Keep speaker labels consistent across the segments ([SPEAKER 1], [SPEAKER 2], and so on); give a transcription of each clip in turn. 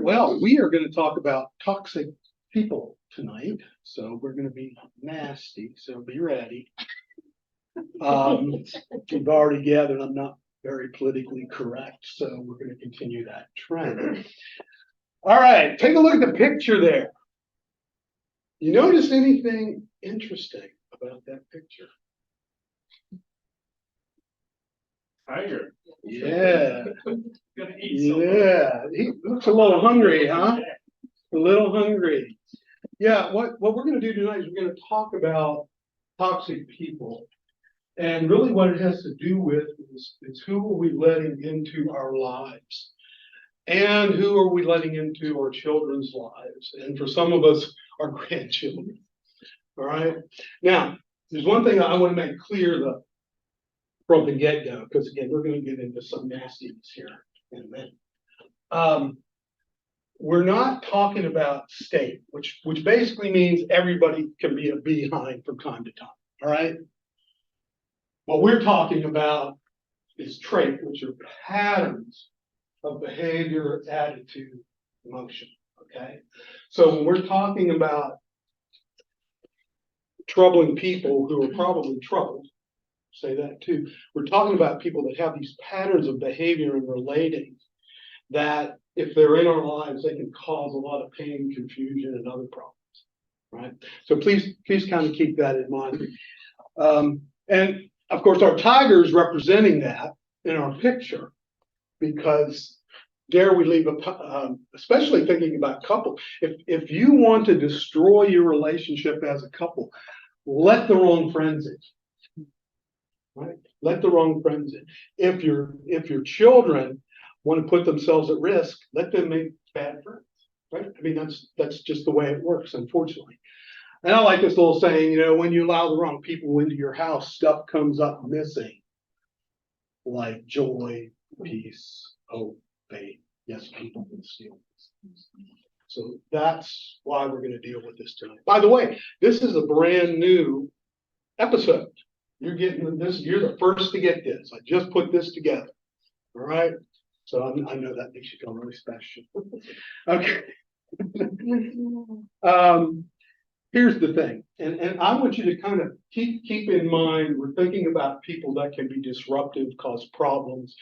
[SPEAKER 1] Well, we are going to talk about toxic people tonight. So we're going to be nasty. So be ready. You've already gathered I'm not very politically correct. So we're going to continue that trend. All right. Take a look at the picture there. You notice anything interesting about that picture?
[SPEAKER 2] Tiger.
[SPEAKER 1] Yeah.
[SPEAKER 2] Gonna eat something.
[SPEAKER 1] Yeah. He looks a little hungry, huh? A little hungry. Yeah, what we're going to do tonight is we're going to talk about toxic people. And really what it has to do with is who are we letting into our lives? And who are we letting into our children's lives? And for some of us, our grandchildren. All right. Now, there's one thing I want to make clear from the get-go, because again, we're going to get into some nastiness here in a minute. We're not talking about state, which basically means everybody can be a behind from time to time. All right. What we're talking about is trait, which are patterns of behavior, attitude, emotion. Okay. So when we're talking about troubling people who are probably troubled, say that too. We're talking about people that have these patterns of behavior and relating that if they're in our lives, they can cause a lot of pain, confusion, and other problems, right? So please kind of keep that in mind. And of course, our tiger is representing that in our picture, because dare we leave especially thinking about couple. If you want to destroy your relationship as a couple, let the wrong friends in, right? Let the wrong friends in. If your children want to put themselves at risk, let them make bad friends, right? I mean, that's just the way it works, unfortunately. And I like this little saying, when you allow the wrong people into your house, stuff comes up missing, like joy, peace, hope, faith. Yes, people can steal this. So that's why we're going to deal with this tonight. By the way, this is a brand new episode. You're getting this. You're the first to get this. I just put this together. All right. So I know that makes you feel really special. Okay. Here's the thing, and I want you to kind of keep in mind, we're thinking about people that can be disruptive, cause problems,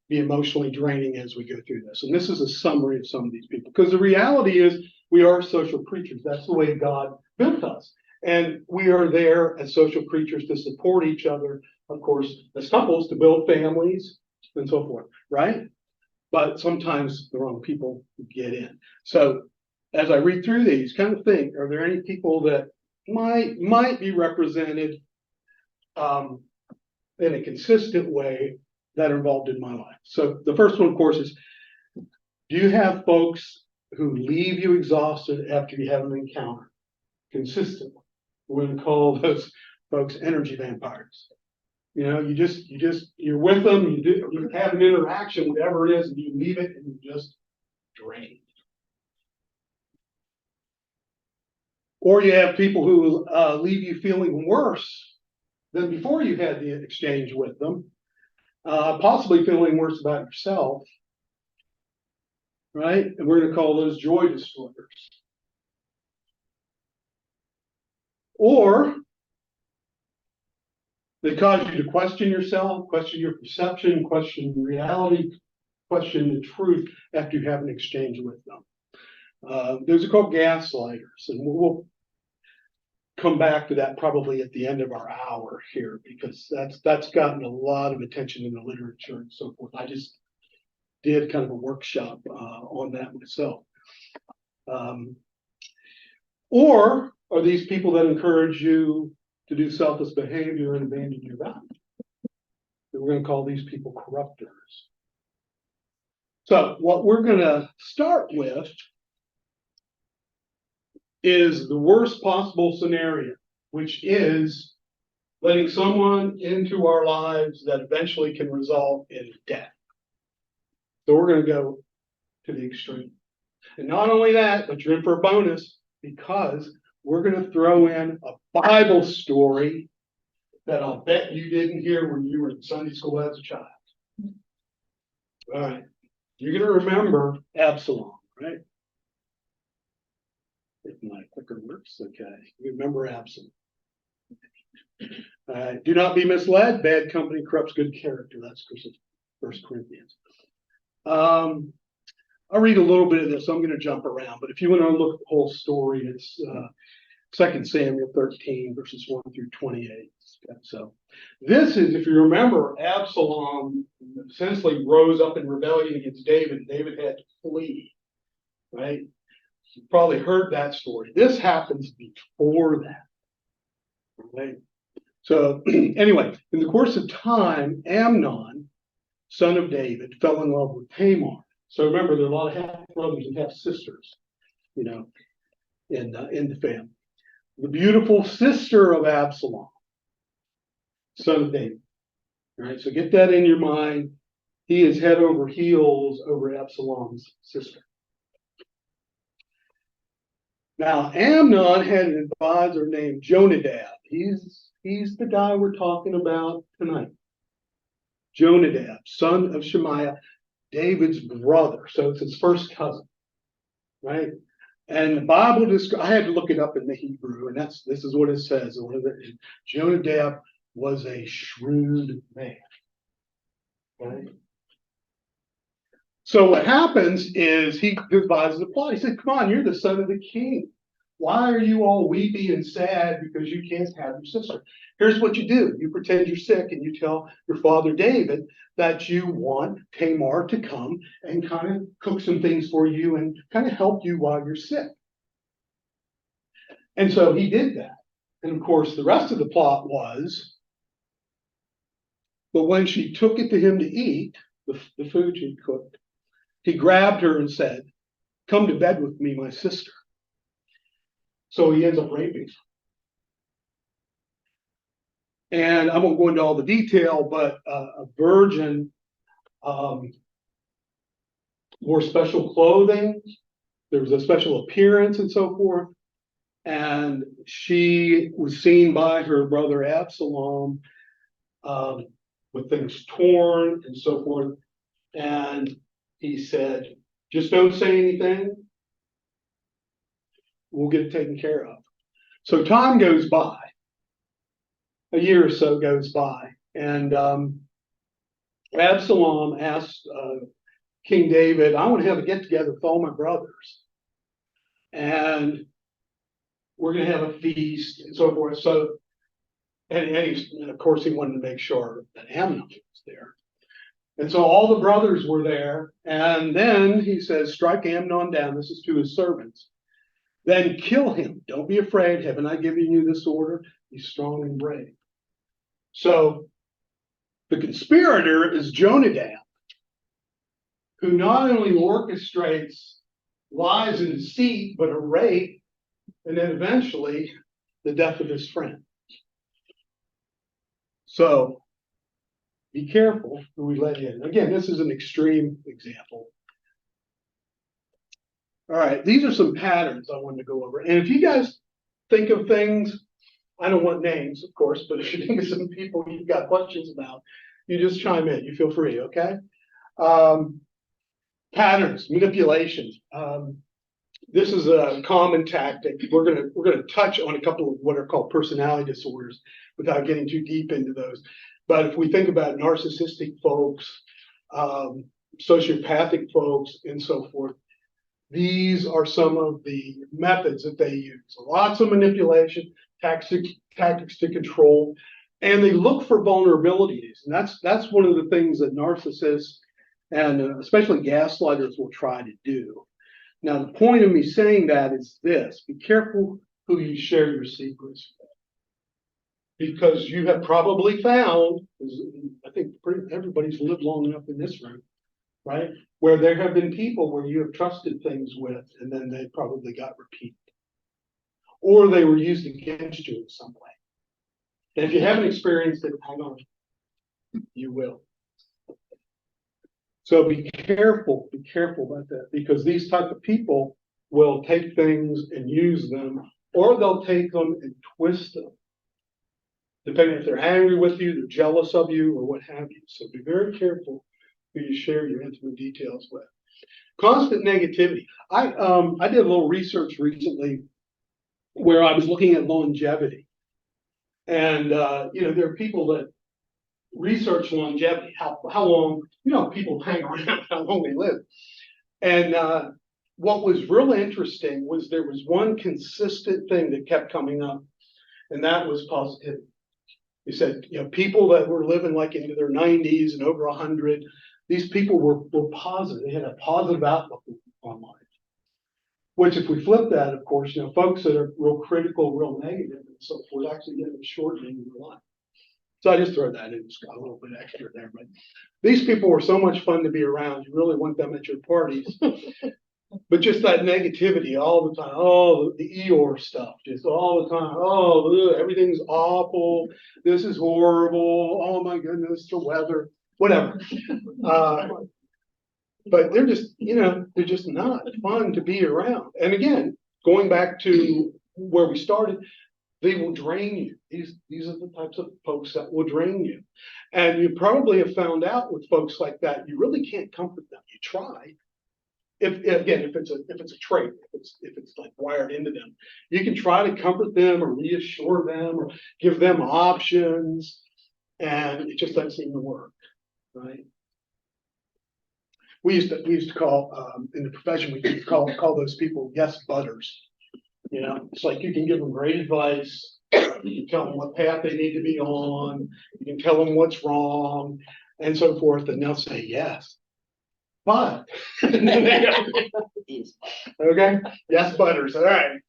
[SPEAKER 1] be emotionally draining as we go through this. And this is a summary of some of these people, because the reality is we are social creatures. That's the way God built us. And we are there as social creatures to support each other, of course, as couples, to build families and so forth, right? But sometimes the wrong people get in. So as I read through these, kind of think, are there any people that might be represented in a consistent way that are involved in my life? So the first one, of course, is, do you have folks who leave you exhausted after you have an encounter consistently? We're going to call those folks energy vampires. You're with them, you have an interaction, whatever it is, and you leave it and you just drain. Or you have people who leave you feeling worse than before you had the exchange with them, possibly feeling worse about yourself, right? And we're going to call those joy disorders. Or they cause you to question yourself, question your perception, question reality, question the truth after you have an exchange with them. Those are called gaslighters, and we'll come back to that probably at the end of our hour here, because that's gotten a lot of attention in the literature and so forth. I just did kind of a workshop on that myself. Or are these people that encourage you to do selfless behavior and abandon your values? We're going to call these people corruptors. So what we're going to start with is the worst possible scenario, which is letting someone into our lives that eventually can result in death. So we're going to go to the extreme. And not only that, but you're in for a bonus, because we're going to throw in a Bible story that I'll bet you didn't hear when you were in Sunday school as a child. All right. You're going to remember Absalom, right? If my clicker works, okay. Remember Absalom. Do not be misled. Bad company corrupts good character. That's First Corinthians. I'll read a little bit of this. I'm going to jump around, but if you want to look at the whole story, it's 2 Samuel 13, verses 1 through 28. So this is, if you remember, Absalom essentially rose up in rebellion against David. David had to flee, right? You probably heard that story. This happens before that, right? So anyway, in the course of time, Amnon, son of David, fell in love with Tamar. So remember, there are a lot of half brothers and half sisters, you know, in the family. The beautiful sister of Absalom, son of David. All right, so get that in your mind. He is head over heels over Absalom's sister. Now, Amnon had an advisor named Jonadab. He's the guy we're talking about tonight. Jonadab, son of Shemaiah, David's brother. So it's his first cousin, right? And the Bible I had to look it up in the Hebrew, and this is what it says. Jonadab was a shrewd man, right? So what happens is he devises a plot. He said, "Come on, you're the son of the king. Why are you all weepy and sad because you can't have your sister? Here's what you do. You pretend you're sick and you tell your father David that you want Tamar to come and kind of cook some things for you and kind of help you while you're sick." And so he did that. And of course, the rest of the plot was, but when she took it to him to eat, the food she'd cooked, he grabbed her and said, "Come to bed with me, my sister." So he ends up raping her. And I won't go into all the detail, but a virgin wore special clothing. There was a special appearance and so forth. And she was seen by her brother Absalom with things torn and so forth. And he said, "Just don't say anything. We'll get it taken care of." So time goes by. A year or so goes by. And Absalom asked King David, "I want to have a get together with all my brothers. And we're going to have a feast and so forth." So, and of course, he wanted to make sure that Amnon was there. And so all the brothers were there. And then he says, "Strike Amnon down." This is to his servants. "Then kill him. Don't be afraid. Haven't I given you this order? Be strong and brave." So the conspirator is Jonadab, who not only orchestrates lies and deceit, but a rape, and then eventually the death of his friend. So be careful who we let in. Again, this is an extreme example. All right, these are some patterns I wanted to go over. And if you guys think of things, I don't want names, of course, but if you think of some people you've got questions about, you just chime in. You feel free, okay? Patterns, manipulations. This is a common tactic. We're gonna touch on a couple of what are called personality disorders without getting too deep into those. But if we think about narcissistic folks, sociopathic folks, and so forth, these are some of the methods that they use. Lots of manipulation, tactics to control, and they look for vulnerabilities. And that's one of the things that narcissists and especially gaslighters will try to do. Now, the point of me saying that is this: be careful who you share your secrets with. Because you have probably found, I think everybody's lived long enough in this room, right? Where there have been people where you have trusted things with, and then they probably got repeated. Or they were used against you in some way. And if you haven't experienced it, hang on, you will. So be careful about that, because these type of people will take things and use them, or they'll take them and twist them. Depending if they're angry with you, they're jealous of you, or what have you. So be very careful who you share your intimate details with. Constant negativity. I did a little research recently where I was looking at longevity. And there are people that research longevity, how long, people hang around, how long they live. And what was real interesting was there was one consistent thing that kept coming up, and that was positivity. He said, people that were living like into their 90s and over 100, these people were positive. They had a positive outlook on life. Which, if we flip that, of course, folks that are real critical, real negative, and so forth, actually get a shortening in their life. So I just throw that in, it's got a little bit extra there. But these people were so much fun to be around. You really want them at your parties. But just that negativity all the time, the Eeyore stuff, just all the time. Oh, everything's awful. This is horrible. Oh my goodness, the weather, whatever. But they're just, they're just not fun to be around. And again, going back to where we started, they will drain you. These are the types of folks that will drain you. And you probably have found out with folks like that, you really can't comfort them. You try. If it's a trait, if it's like wired into them, you can try to comfort them or reassure them or give them options, and it just doesn't seem to work, right? We used to call in the profession, we used to call those people yes butters. It's like you can give them great advice, you can tell them what path they need to be on, you can tell them what's wrong, and so forth, and they'll say yes. But okay, yes butters, all right.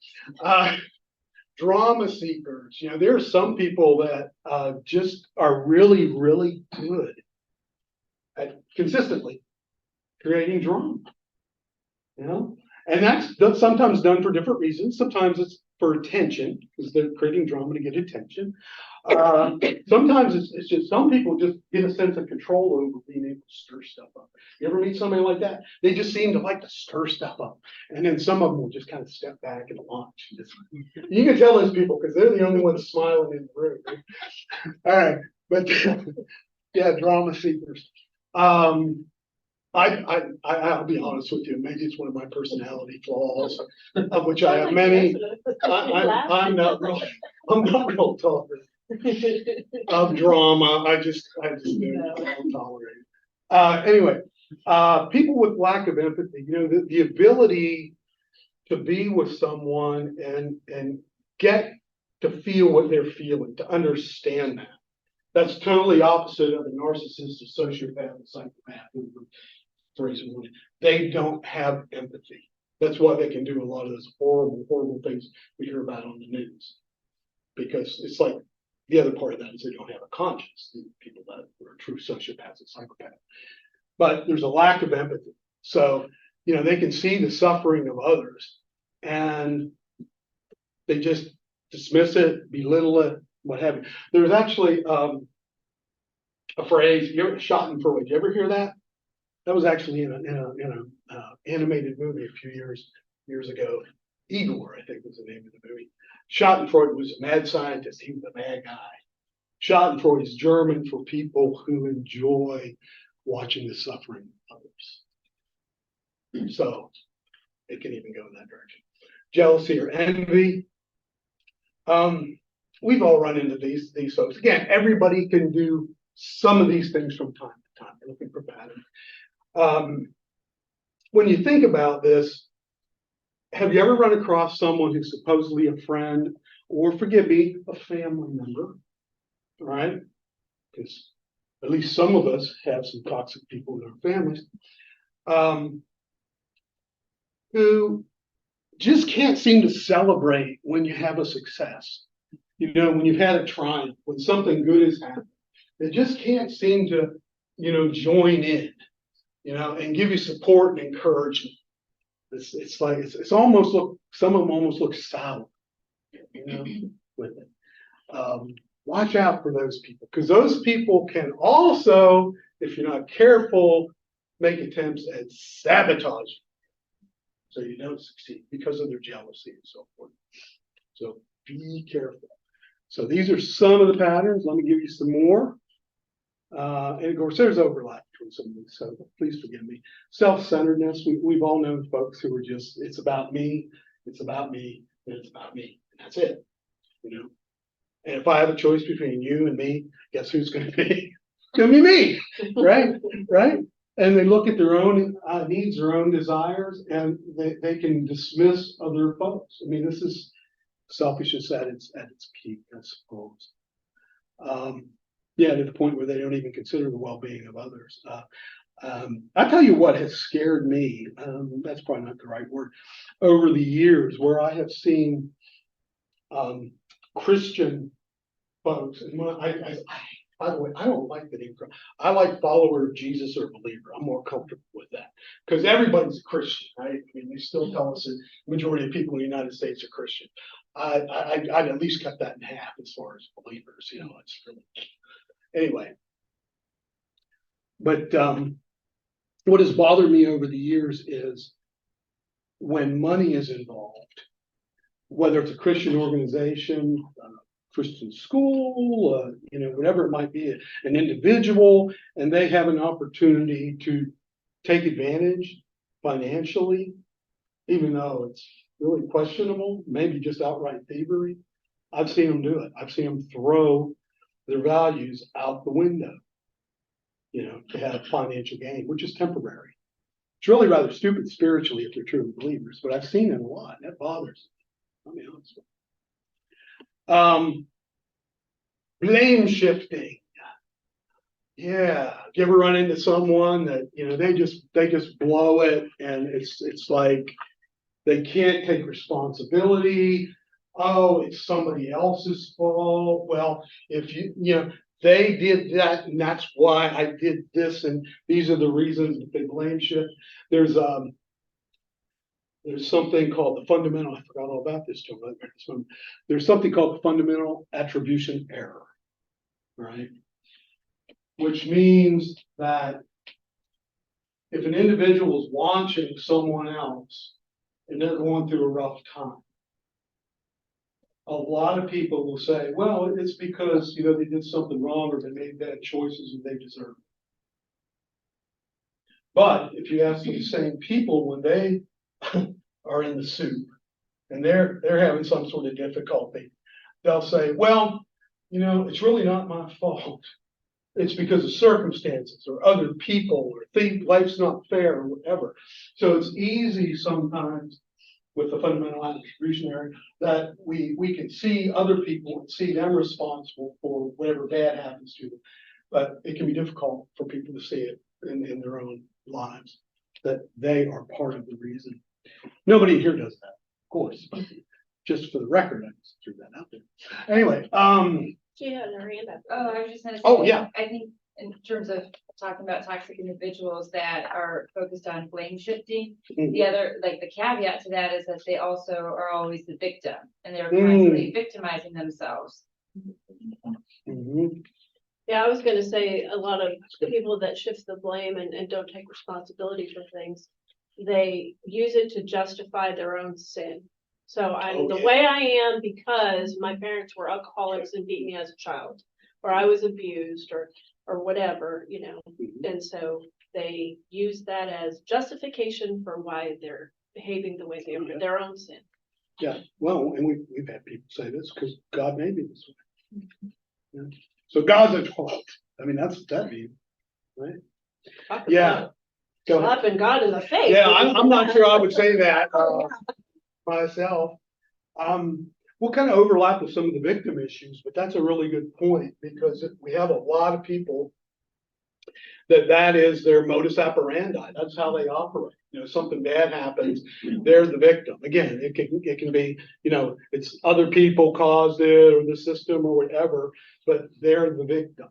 [SPEAKER 1] Drama seekers, there are some people that just are really, really good at consistently creating drama, and that's sometimes done for different reasons. Sometimes it's for attention, because they're creating drama to get attention. Sometimes it's just some people just get a sense of control over being able to stir stuff up. You ever meet somebody like that? They just seem to like to stir stuff up. And then some of them will just kind of step back and watch. You can tell those people because they're the only ones smiling in the room. Right? All right. But yeah, drama seekers. I'll be honest with you, maybe it's one of my personality flaws, of which I have many. I'm not real tolerant of drama. I just don't tolerate it. Anyway, people with lack of empathy, the ability to be with someone and get to feel what they're feeling, to understand that. That's totally opposite of a narcissist, a sociopath, a psychopath. They don't have empathy. That's why they can do a lot of those horrible, horrible things we hear about on the news. Because it's like the other part of that is they don't have a conscience. The people that are true sociopaths and psychopaths. But there's a lack of empathy. So, they can see the suffering of others and they just dismiss it, belittle it, what have you. There's actually a phrase, Schadenfreude. You ever hear that? That was actually in an animated movie a few years ago. Igor, I think was the name of the movie. Schadenfreude was a mad scientist. He was a mad guy. Schadenfreude is German for people who enjoy watching the suffering of others. So it can even go in that direction. Jealousy or envy. We've all run into these folks. Again, everybody can do some of these things from time to time. Looking for patterns. When you think about this, have you ever run across someone who's supposedly a friend, or forgive me, a family member, right? Because at least some of us have some toxic people in our families, who just can't seem to celebrate when you have a success. When you've had a triumph, when something good has happened, they just can't seem to, join in, and give you support and encouragement. It's like it's almost some of them almost look sour, with it. Watch out for those people, because those people can also, if you're not careful, make attempts at sabotage you, so you don't succeed because of their jealousy and so forth. So be careful. So these are some of the patterns. Let me give you some more. And of course, there's overlap between some of these, so please forgive me. Self-centeredness, we've all known folks who are just, it's about me, and it's about me, and that's it, you know? And if I have a choice between you and me, guess who's gonna be? It's gonna be me, right? Right? And they look at their own needs, their own desires, and they can dismiss other folks. I mean, this is selfishness at its peak, I suppose. Yeah, to the point where they don't even consider the well-being of others. I tell you what has scared me, that's probably not the right word, over the years where I have seen Christian folks, and by the way, I don't like the name. I like follower of Jesus or believer. I'm more comfortable with that because everybody's a Christian, right? I mean, they still tell us that the majority of people in the United States are Christian. I'd at least cut that in half as far as believers. You know, it's really anyway. But what has bothered me over the years is when money is involved, whether it's a Christian organization, Christian school, you know, whatever it might be, an individual, and they have an opportunity to take advantage financially, even though it's really questionable, maybe just outright thievery. I've seen them do it. I've seen them throw their values out the window, you know, to have financial gain, which is temporary. It's really rather stupid spiritually if they're truly believers, but I've seen it a lot. And that bothers me. I'll be honest with you. Blame shifting. Yeah. Do you ever run into someone that, you know, they just blow it and it's like they can't take responsibility. Oh, it's somebody else's fault. Well, if you know, they did that and that's why I did this and these are the reasons that they blame shift. There's something called the fundamental, I forgot all about this term. There's something called the fundamental attribution error, right? Which means that if an individual is watching someone else and they're going through a rough time, a lot of people will say, well, it's because, you know, they did something wrong or they made bad choices and they deserve it. But if you ask these same people when they are in the soup and they're having some sort of difficulty, they'll say, well, you know, it's really not my fault. It's because of circumstances or other people or think life's not fair or whatever. So it's easy sometimes with the fundamental attribution error that we can see other people and see them responsible for whatever bad happens to them. But it can be difficult for people to see it in their own lives, that they are part of the reason. Nobody here does that, of course, but just for the record, I just threw that out there. Anyway,
[SPEAKER 3] She had her hand up.
[SPEAKER 4] Oh, I was just gonna say.
[SPEAKER 1] Oh, yeah.
[SPEAKER 4] I think in terms of talking about toxic individuals that are focused on blame shifting, the other, like the caveat to that is that they also are always the victim and they're constantly victimizing themselves.
[SPEAKER 3] Yeah, I was gonna say a lot of people that shift the blame and don't take responsibility for things, they use it to justify their own sin. So I'm the way I am because my parents were alcoholics and beat me as a child, or I was abused or whatever, you know. And so they use that as justification for why they're behaving the way they are, their own sin.
[SPEAKER 1] Yeah, well, and we've had people say this because God made me this way. Yeah. So God's at fault. I mean, that's what that means, right? Yeah.
[SPEAKER 3] Slapping God in the face.
[SPEAKER 1] Yeah, I'm not sure I would say that myself. We'll kind of overlap with some of the victim issues, but that's a really good point because we have a lot of people that is their modus operandi. That's how they operate. You know, something bad happens, they're the victim. Again, it can be, you know, it's other people caused it or the system or whatever, but they're the victim.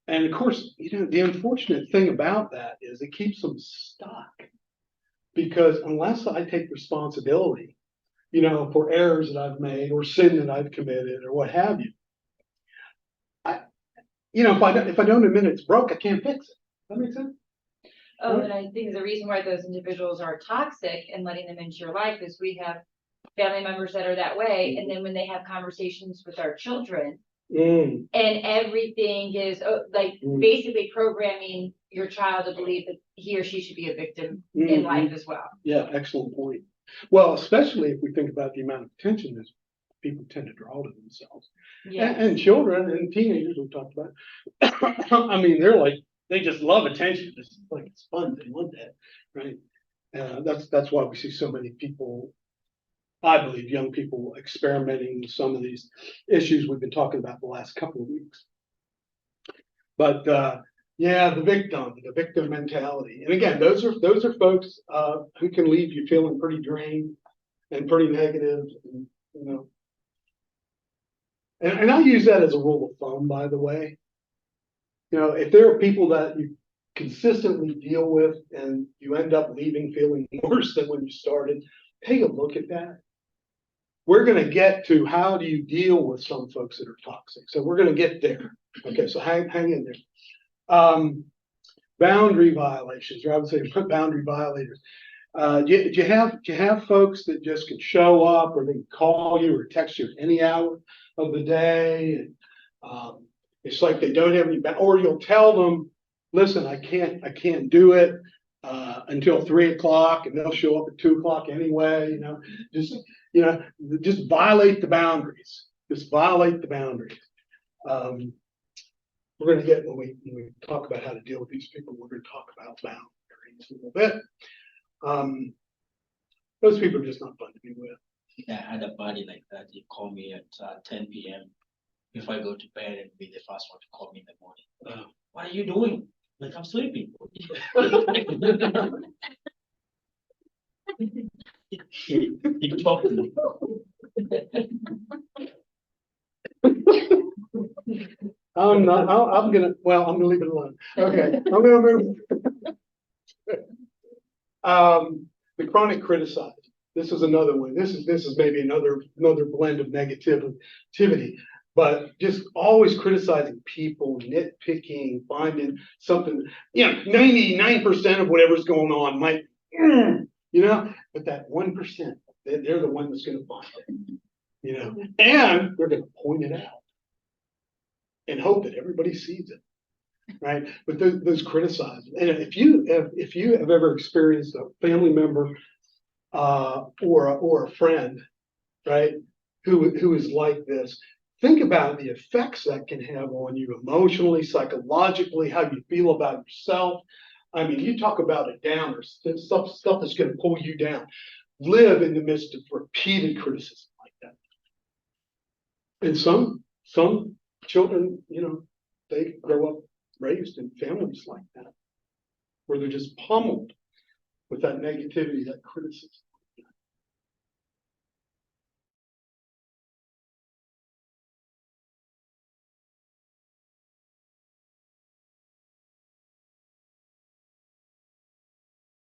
[SPEAKER 1] And of course, you know, the unfortunate thing about that is it keeps them stuck because unless I take responsibility, you know, for errors that I've made or sin that I've committed or what have you, you know, if I don't admit it's broke, I can't fix it. That makes sense?
[SPEAKER 4] Oh, and I think the reason why those individuals are toxic and letting them into your life is we have family members that are that way. And then when they have conversations with our children,
[SPEAKER 1] Mm,
[SPEAKER 4] And everything is like
[SPEAKER 1] Mm.
[SPEAKER 4] basically programming your child to believe that he or she should be a victim in
[SPEAKER 1] mm,
[SPEAKER 4] life as well.
[SPEAKER 1] Yeah, excellent point. Well, especially if we think about the amount of attention that people tend to draw to themselves.
[SPEAKER 4] Yeah.
[SPEAKER 1] And children and teenagers we talked about. I mean, they're like, they just love attention. It's like, it's fun. They want that, right? That's why we see so many people, I believe, young people experimenting with some of these issues we've been talking about the last couple of weeks. But, yeah, the victim mentality. And again, those are folks, who can leave you feeling pretty drained and pretty negative, and, you know. And I use that as a rule of thumb, by the way. You know, if there are people that you consistently deal with and you end up leaving feeling worse than when you started, take a look at that. We're going to get to how do you deal with some folks that are toxic. So we're going to get there. Okay, so hang in there. Boundary violations, or I would say boundary violators. Do you have folks that just can show up, or they can call you or text you at any hour of the day, and it's like they don't have any, or you'll tell them, listen, I can't do it until 3 o'clock, and they'll show up at 2 o'clock anyway. Just violate the boundaries. Just violate the boundaries. We're going to get, when we talk about how to deal with these people, we're going to talk about boundaries a little bit. Those people are just not fun to be with.
[SPEAKER 5] Yeah, I had a buddy like that. He called me at 10 p.m. before I go to bed and be the first one to call me in the morning. What are you doing? Like, I'm sleeping. He talked to me.
[SPEAKER 1] I'm gonna leave it alone. Okay, I'm gonna move. The chronic criticize. This is another one. This is maybe another blend of negativity, but just always criticizing people, nitpicking, finding something. 99% of whatever's going on might, but that 1%, they're the one that's going to find it. And they're going to point it out and hope that everybody sees it. Right, but those criticized, and if you have ever experienced a family member or a friend, right, who is like this, think about the effects that can have on you emotionally, psychologically, how you feel about yourself. I mean, you talk about a downer, stuff that's going to pull you down. Live in the midst of repeated criticism like that. And some children, they grow up raised in families like that, where they're just pummeled with that negativity, that criticism.